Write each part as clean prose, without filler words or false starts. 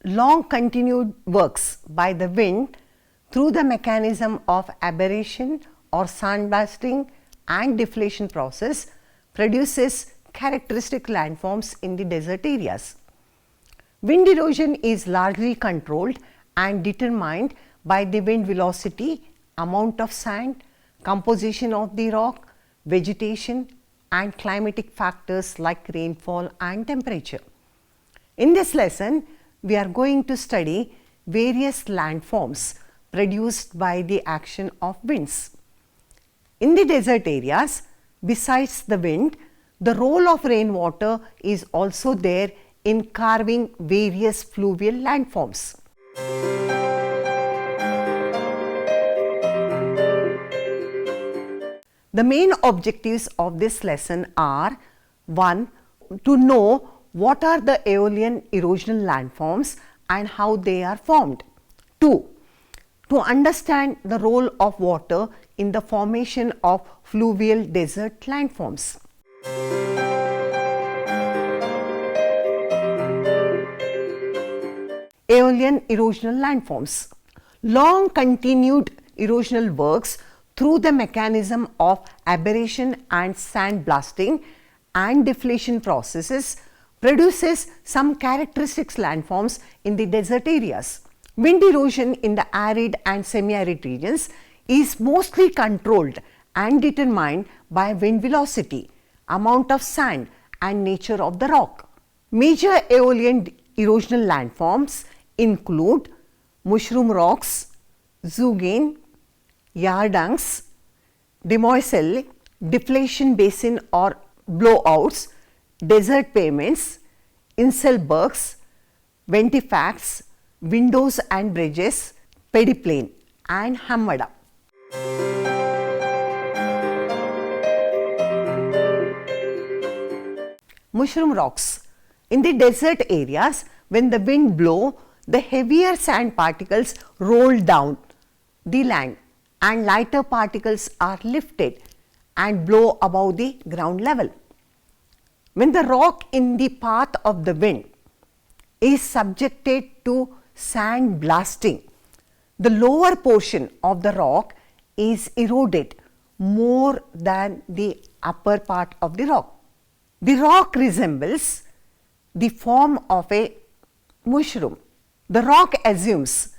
long continued works by the wind through the mechanism of aberration or sandblasting and deflation process produces characteristic landforms in the desert areas. Wind erosion is largely controlled and determined by the wind velocity, amount of sand, composition of the rock, vegetation and climatic factors like rainfall and temperature. In this lesson, we are going to study various landforms produced by the action of winds. In the desert areas, besides the wind, the role of rainwater is also there in carving various fluvial landforms. The main objectives of this lesson are: 1. To know what are the aeolian erosional landforms and how they are formed. 2. To understand the role of water in the formation of fluvial desert landforms. Aeolian erosional landforms. Long continued erosional works through the mechanism of aberration and sandblasting and deflation processes produces some characteristic landforms in the desert areas. Wind erosion in the arid and semi-arid regions is mostly controlled and determined by wind velocity, amount of sand and nature of the rock. Major aeolian erosional landforms include mushroom rocks, 𝗧𝗦𝗔𝗧, Yardangs, demoiselle, deflation basin or blowouts, desert pavements, 𝗪𝗶𝗪𝗂𝗪, 𝗪𝗵𝗵𝗁, windows and bridges, pediplain and 𝗪𝗵𝗪𝗀. Mushroom rocks. In the desert areas, when the wind blows, the heavier sand particles roll down the land and lighter particles are lifted and blow above the ground level. When the rock in the path of the wind is subjected to sand blasting, the lower portion of the rock is eroded more than the upper part of the rock. The rock resembles the form of a mushroom. The rock assumes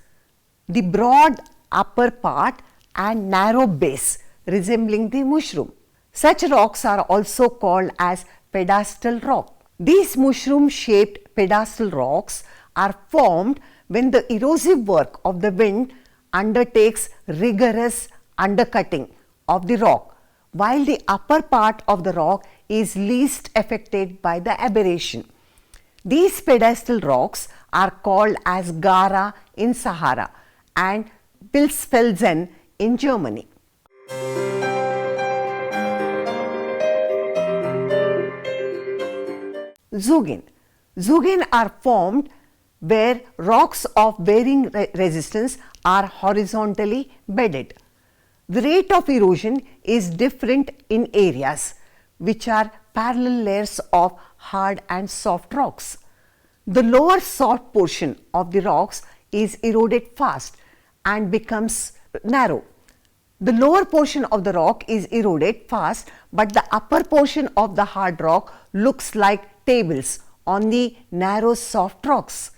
the broad upper part and narrow base resembling the mushroom. Such rocks are also called as pedestal rock. These mushroom shaped pedestal rocks are formed when the erosive work of the wind undertakes rigorous undercutting of the rock, while the upper part of the rock is least affected by the aberration. These pedestal rocks are called as Gara in Sahara and Pilsfelsen in Germany. 𝗧𝗦𝗔𝗃. 𝗧𝗦𝗃 are formed where rocks of varying resistance are horizontally bedded. The rate of erosion is different in areas which are parallel layers of hard and soft rocks. The lower soft portion of the rocks is eroded fast and becomes narrow. The lower portion of the rock is eroded fast, but the upper portion of the hard rock looks like tables on the narrow soft rocks.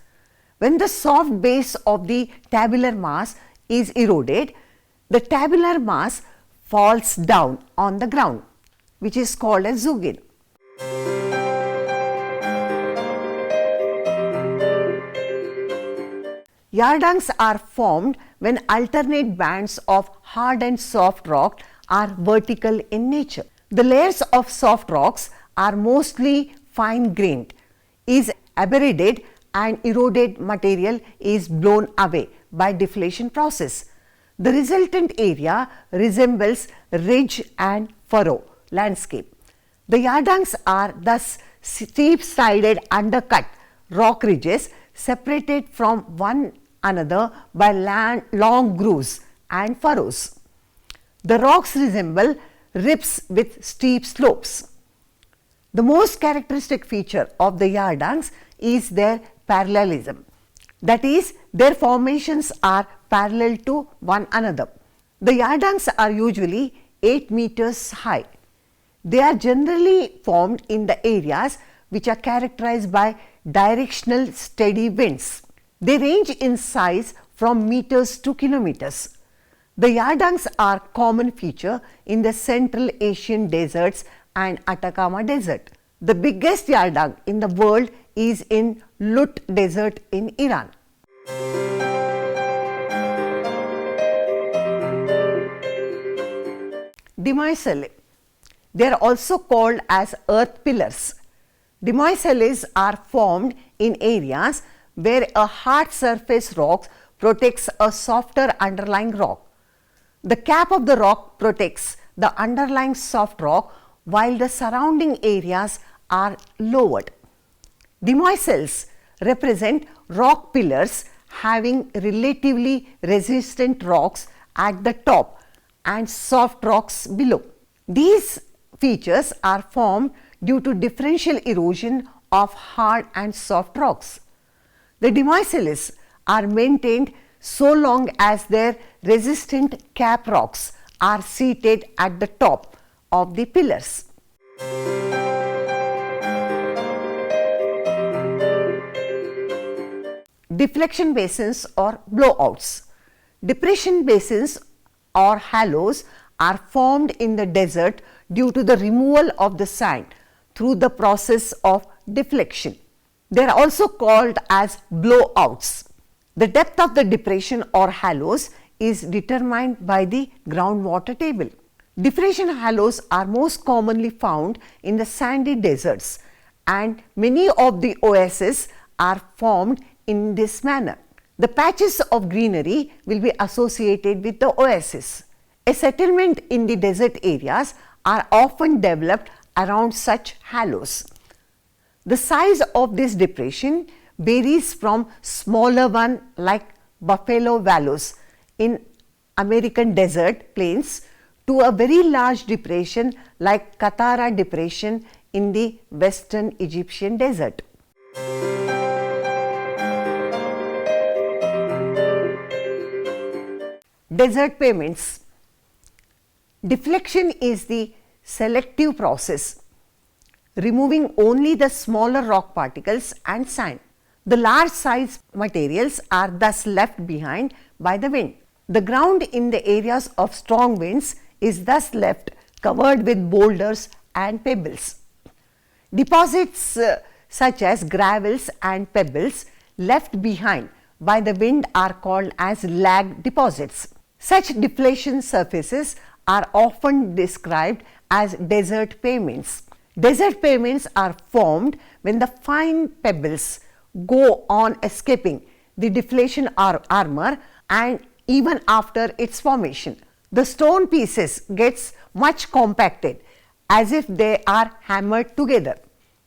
When the soft base of the tabular mass is eroded, the tabular mass falls down on the ground, which is called as 𝗧𝗦𝗃. Yardangs are formed when alternate bands of hard and soft rock are vertical in nature. The layers of soft rocks are mostly fine-grained, is aberrated and eroded material is blown away by deflation process. The resultant area resembles ridge and furrow landscape. The Yardangs are thus steep-sided undercut rock ridges separated from one another by long grooves and furrows. The rocks resemble ribs with steep slopes. The most characteristic feature of the Yardangs is their parallelism. That is, their formations are parallel to one another. The yardungs are usually 8 meters high. They are generally formed in the areas which are characterized by directional steady winds. They range in size from meters to kilometers. The yardungs are common feature in the Central Asian deserts and Atacama Desert. The biggest yardung in the world is in Lut Desert in Iran. 𝗕𝗏𝗧𝗔. They are also called as earth pillars. 𝗕𝗏𝗧𝗔s are formed in areas where a hard surface rock protects a softer underlying rock. The cap of the rock protects the underlying soft rock while the surrounding areas are lowered. 𝗕𝗏𝗧𝗔s represent rock pillars having relatively resistant rocks at the top and soft rocks below. These features are formed due to differential erosion of hard and soft rocks. The 𝗕𝗏𝗧𝗔s are maintained so long as their resistant cap rocks are seated at the top of the pillars. Deflection basins or blowouts. Depression basins or hollows are formed in the desert due to the removal of the sand through the process of deflection. They are also called as blowouts. The depth of the depression or hollows is determined by the groundwater table. Depression hollows are most commonly found in the sandy deserts, and many of the oases are formed in this manner. The patches of greenery will be associated with the oasis. A settlement in the desert areas are often developed around such hollows. The size of this depression varies from smaller one like Buffalo Valleys in American desert plains to a very large depression like Qattara Depression in the western Egyptian desert. Desert pavements. Deflection is the selective process, removing only the smaller rock particles and sand. The large size materials are thus left behind by the wind. The ground in the areas of strong winds is thus left covered with boulders and pebbles. Deposits such as gravels and pebbles left behind by the wind are called as lag deposits. Such deflation surfaces are often described as desert pavements. Desert pavements are formed when the fine pebbles go on escaping the deflation armor and even after its formation. The stone pieces gets much compacted as if they are hammered together.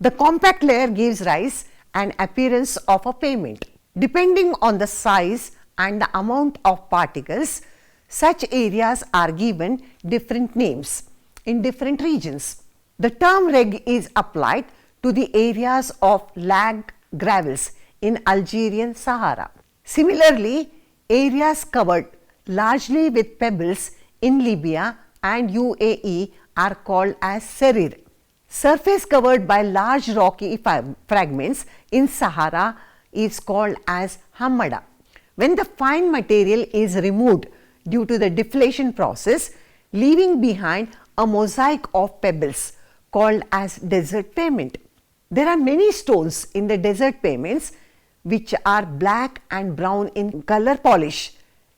The compact layer gives rise an appearance of a pavement. Depending on the size and the amount of particles, such areas are given different names in different regions. The term reg is applied to the areas of lagged gravels in Algerian Sahara. Similarly, areas covered largely with pebbles in Libya and UAE are called as serir. Surface covered by large rocky fragments in Sahara is called as hammada. When the fine material is removed due to the deflation process, leaving behind a mosaic of pebbles called as desert pavement. There are many stones in the desert pavements which are black and brown in color polish.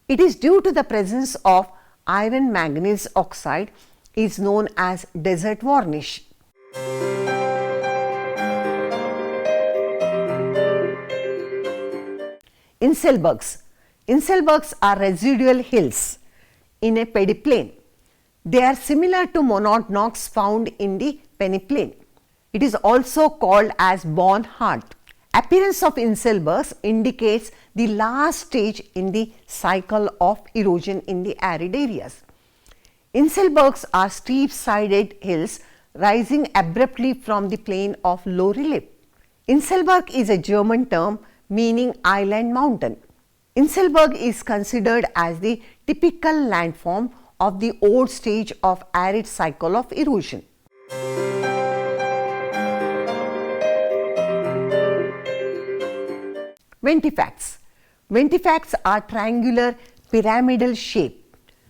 It is due to the presence of iron manganese oxide is known as desert varnish. Inselbergs. Inselbergs are residual hills in a peneplain. They are similar to monadnocks found in the peneplain. It is also called as Bornhard. Appearance of inselbergs indicates the last stage in the cycle of erosion in the arid areas. Inselbergs are steep-sided hills rising abruptly from the plain of low relief. Inselberg is a German term meaning island mountain. 𝗂𝗧𝗏𝗃 is considered as the typical landform of the old stage of arid cycle of erosion. Ventifacts. Ventifacts are triangular pyramidal shaped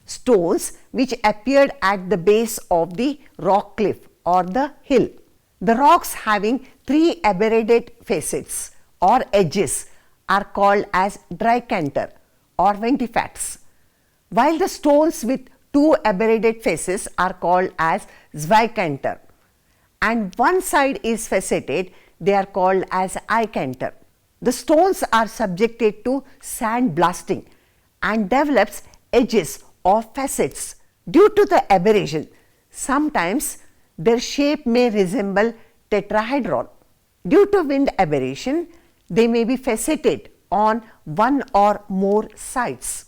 stones which appeared at the base of the rock cliff or the hill. The rocks having 3 aberrated facets or edges are called as trichanter or ventifacts, while the stones with 2 aberrated faces are called as 𝗧𝗏𝗏𝗏, and one side is faceted, they are called as 𝗖𝗏𝗏𝗏. The stones are subjected to sand blasting and develops edges or facets. Due to the aberration, sometimes their shape may resemble tetrahedron. Due to wind aberration, they may be faceted on one or more sides.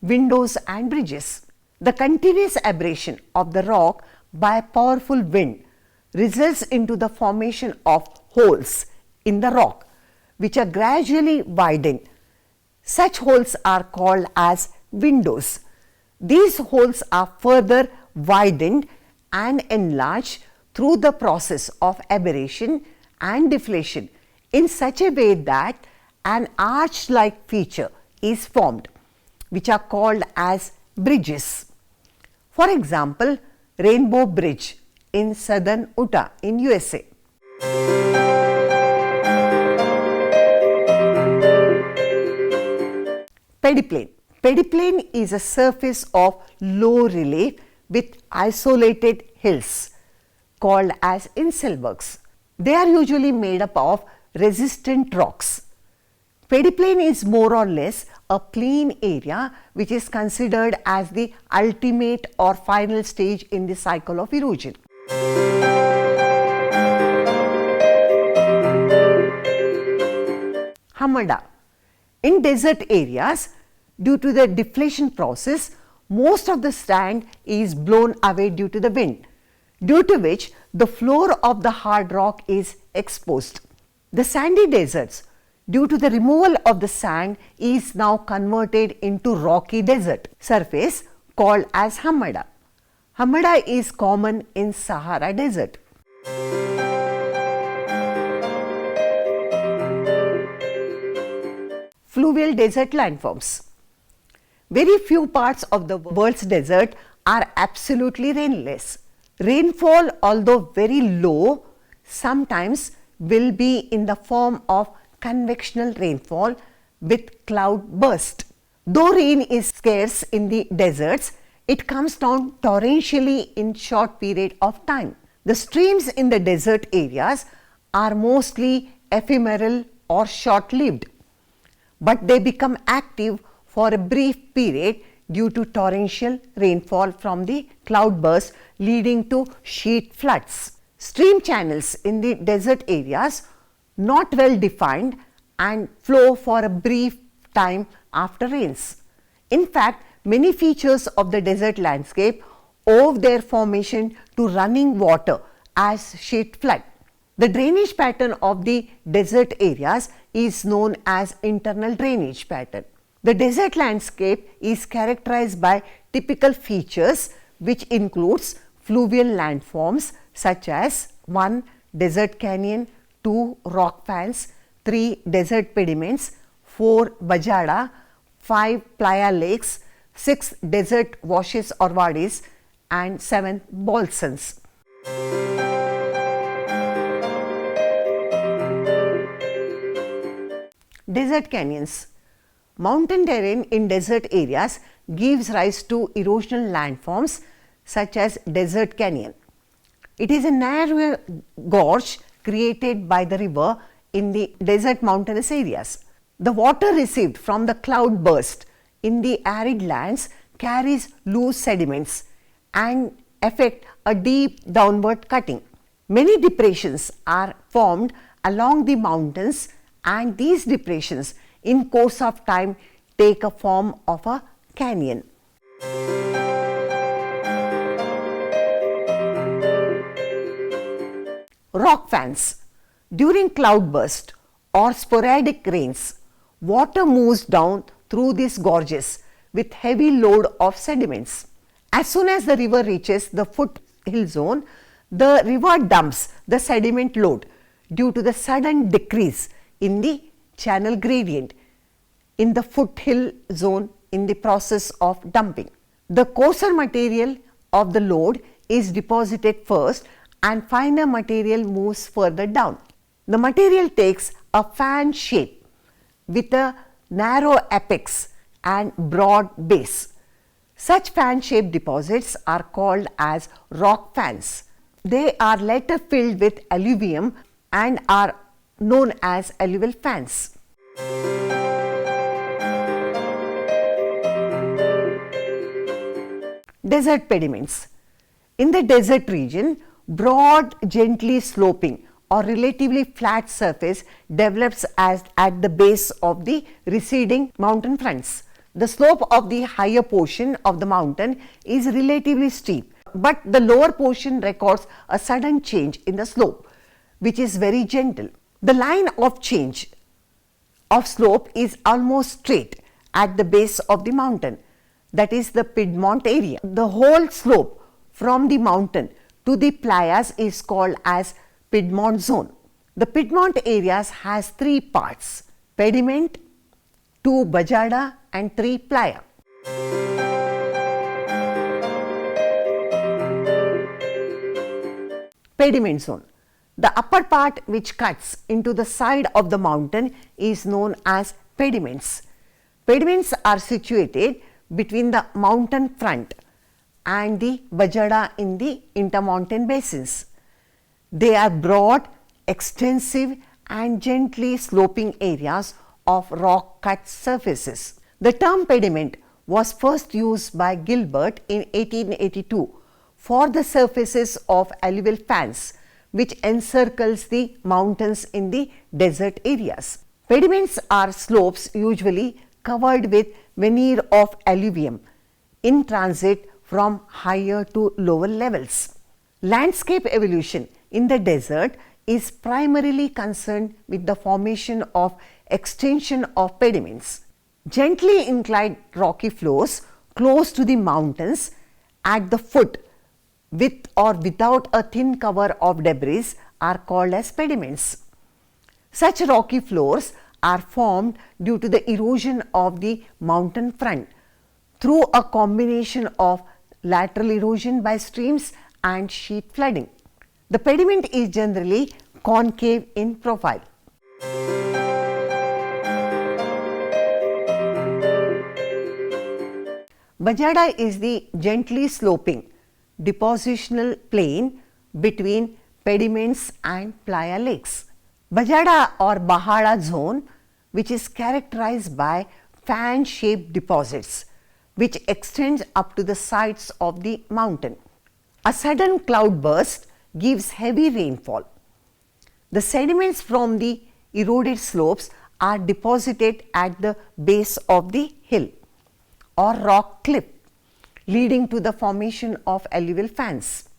Windows and bridges. The continuous aberration of the rock by a powerful wind results into the formation of holes in the rock which are gradually widened. Such holes are called as windows. These holes are further widened and enlarged through the process of aberration and deflation in such a way that an arch-like feature is formed, which are called as bridges. For example, Rainbow Bridge in southern Utah in USA. Pediplane. Pediplane is a surface of low relief with isolated hills called as 𝗂𝗧𝗏𝗃s. They are usually made up of resistant rocks. Pediplane is more or less a plain area which is considered as the ultimate or final stage in the cycle of erosion. 𝗲𝗏𝗏𝗏. In desert areas, due to the deflation process, most of the sand is blown away due to the wind, due to which the floor of the hard rock is exposed. The sandy deserts, due to the removal of the sand, is now converted into rocky desert surface called as 𝗲𝗏𝗏𝗏. 𝗲𝗏𝗏𝗏 is common in Sahara Desert. Fluvial desert landforms. Very few parts of the world's desert are absolutely rainless. Rainfall, although very low, sometimes will be in the form of convectional rainfall with cloud burst. Though rain is scarce in the deserts, it comes down torrentially in short period of time. The streams in the desert areas are mostly ephemeral or short-lived, but they become active for a brief period due to torrential rainfall from the cloudburst leading to sheet floods. Stream channels in the desert areas not well defined and flow for a brief time after rains. In fact, many features of the desert landscape owe their formation to running water as sheet flood. The drainage pattern of the desert areas is known as internal drainage pattern. The desert landscape is characterized by typical features which includes fluvial landforms such as 1. Desert canyon, 2. rock fans, 3. desert pediments, 4. bajada, 5. playa lakes, 6. desert washes or wadis, and 7. balsams. Desert canyons. Mountain terrain in desert areas gives rise to erosional landforms such as desert canyon. It is a narrow gorge created by the river in the desert mountainous areas. The water received from the cloud burst in the arid lands carries loose sediments and effect a deep downward cutting. Many depressions are formed along the mountains, and these depressions in course of time take a form of a canyon. Rock fans. During cloudburst or sporadic rains, water moves down through these gorges with heavy load of sediments. As soon as the river reaches the foothill zone, the river dumps the sediment load due to the sudden decrease in the channel gradient in the foothill zone in the process of dumping. The coarser material of the load is deposited first and finer material moves further down. The material takes a fan shape with a narrow apex and broad base. Such fan-shaped deposits are called as rock fans. They are later filled with alluvium and are known as alluvial fans. Desert pediments. In the desert region, broad, gently sloping or relatively flat surface develops at the base of the receding mountain fronts. The slope of the higher portion of the mountain is relatively steep, but the lower portion records a sudden change in the slope, which is very gentle. The line of change of slope is almost straight at the base of the mountain, that is the Piedmont area. The whole slope from the mountain to the playas is called as Piedmont zone. The Piedmont areas has three parts: pediment, 𝗂𝗏𝗪𝗔 and 𝗂𝗏𝗪𝗺. Pediment zone. The upper part which cuts into the side of the mountain is known as pediments. Pediments are situated between the mountain front and the 𝗪𝗔 in the intermountain basins. They are broad, extensive and gently sloping areas of rock cut surfaces. The term pediment was first used by Gilbert in 1882 for the surfaces of alluvial fans which encircles the mountains in the desert areas. Pediments are slopes usually covered with veneer of alluvium in transit from higher to lower levels. Landscape evolution in the desert is primarily concerned with the formation of extension of pediments. Gently inclined rocky floors close to the mountains at the foot with or without a thin cover of debris are called as pediments. Such rocky floors are formed due to the erosion of the mountain front through a combination of lateral erosion by streams and sheet flooding. The pediment is generally concave in profile. 𝗪𝗔 is the gently sloping depositional plain between pediments and playa lakes. 𝗪𝗔 or Bahada zone, which is characterized by fan-shaped deposits which extends up to the sides of the mountain. A sudden cloudburst gives heavy rainfall. The sediments from the eroded slopes are deposited at the base of the hill or rock cliff, leading to the formation of alluvial fans.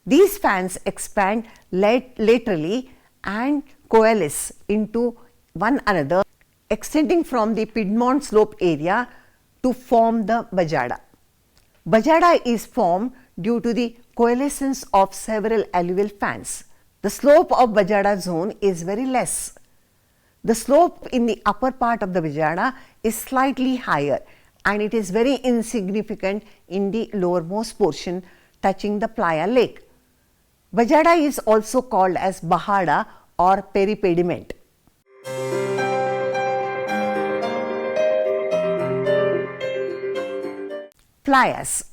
These fans expand laterally and coalesce into one another, extending from the Piedmont slope area to form the 𝗪𝗔. 𝗪𝗔 is formed due to the coalescence of several alluvial fans. The slope of 𝗪𝗔 zone is very less. The slope in the upper part of the 𝗪𝗔 is slightly higher and it is very insignificant in the lowermost portion touching the playa lake. 𝗪𝗔 is also called as Bahada or peripediment. Playas.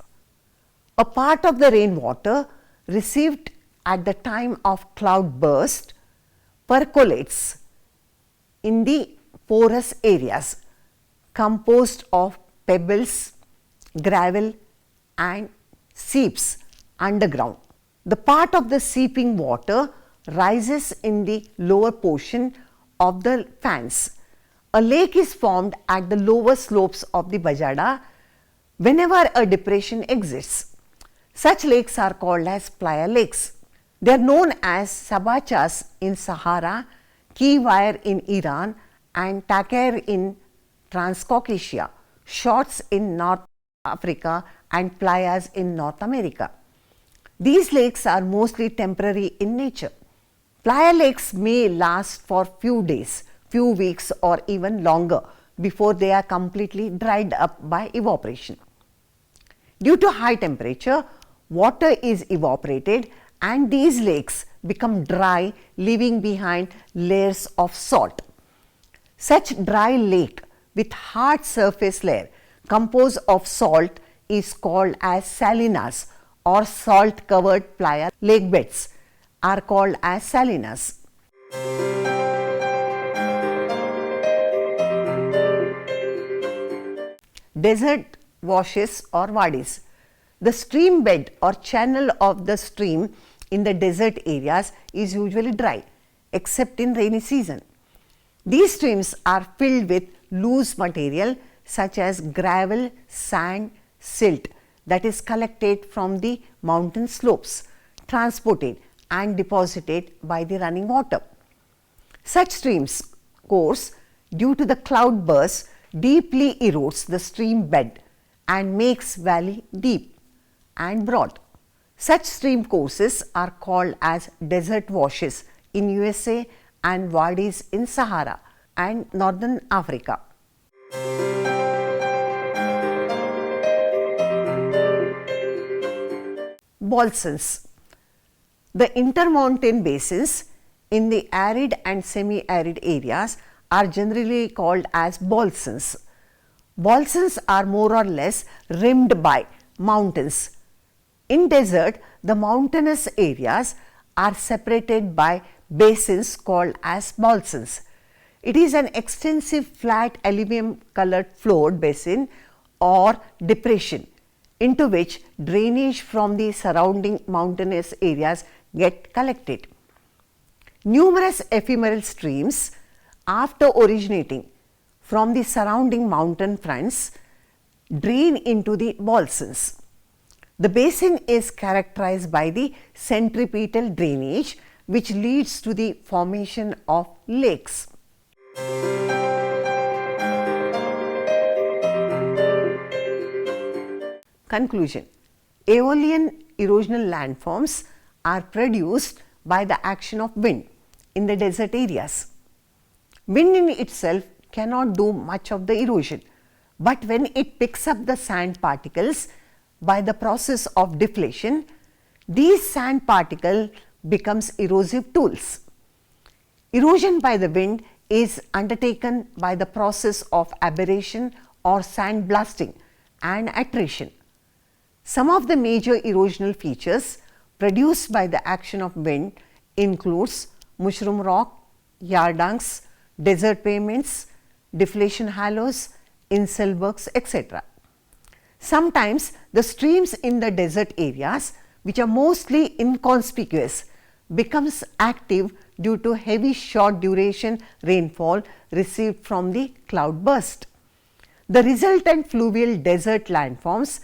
A part of the rainwater received at the time of cloudburst percolates in the porous areas composed of pebbles, gravel and seeps underground. The part of the seeping water rises in the lower portion of the fans. A lake is formed at the lower slopes of the 𝗪𝗔 whenever a depression exists. Such lakes are called as playa lakes. They are known as 𝗧𝗦𝗔𝗧 in Sahara, 𝗘𝗽𝗍𝗺 in Iran, and 𝗧𝗏𝗃 in Transcaucasia, 𝗏𝗏𝗃s in North Africa, and 𝗓𝗨𝗧 in North America. These lakes are mostly temporary in nature. Playa lakes may last for few days, few weeks, or even longer before they are completely dried up by evaporation. Due to high temperature, water is evaporated and these lakes become dry, leaving behind layers of salt. Such dry lake with hard surface layer composed of salt is called as salinas, or salt covered playa lake beds are called as salinas. Desert washes or wadis. The stream bed or channel of the stream in the desert areas is usually dry except in rainy season. These streams are filled with loose material such as gravel, sand, silt that is collected from the mountain slopes, transported and deposited by the running water. Such streams course due to the cloud bursts deeply erodes the stream bed and makes valley deep and broad. Such stream courses are called as desert washes in USA and wadis in Sahara and Northern Africa. Bolsons. The intermountain basins in the arid and semi-arid areas are generally called as bolsons. Bolsons are more or less rimmed by mountains. In desert, the mountainous areas are separated by basins called as bolsons. It is an extensive flat alluvium colored floored basin or depression into which drainage from the surrounding mountainous areas get collected. Numerous ephemeral streams, after originating from the surrounding mountain fronts, drain into the bolsons. The basin is characterized by the centripetal drainage which leads to the formation of lakes. Conclusion. Aeolian erosional landforms are produced by the action of wind in the desert areas. Wind in itself cannot do much of the erosion, but when it picks up the sand particles by the process of deflation, these sand particles becomes erosive tools. Erosion by the wind is undertaken by the process of aberration or sand blasting and attrition. Some of the major erosional features produced by the action of wind includes mushroom rock, yardungs, desert pavements, deflation hollows, inselbergs, etc. Sometimes the streams in the desert areas, which are mostly inconspicuous, becomes active due to heavy short duration rainfall received from the cloud burst. The resultant fluvial desert landforms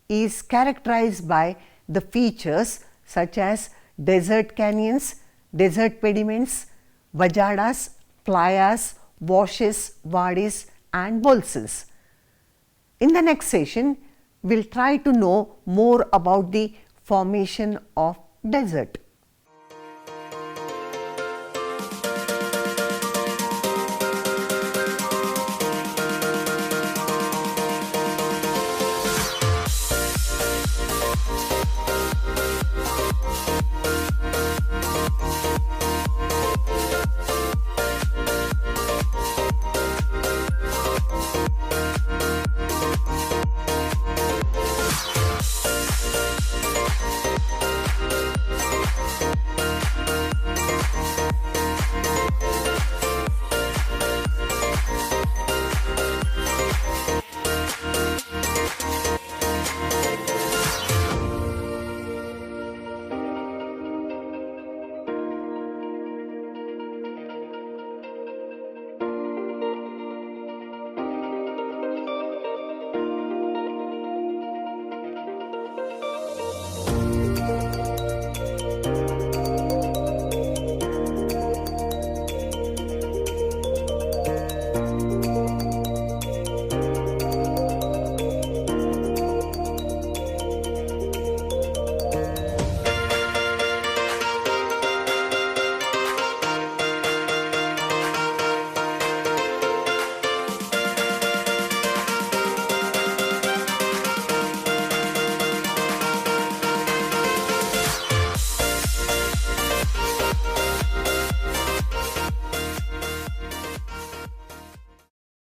is characterized by the features such as desert canyons, desert pediments, vajadas, playas, washes, wadis and bolsons. In the next session, we will try to know more about the formation of desert.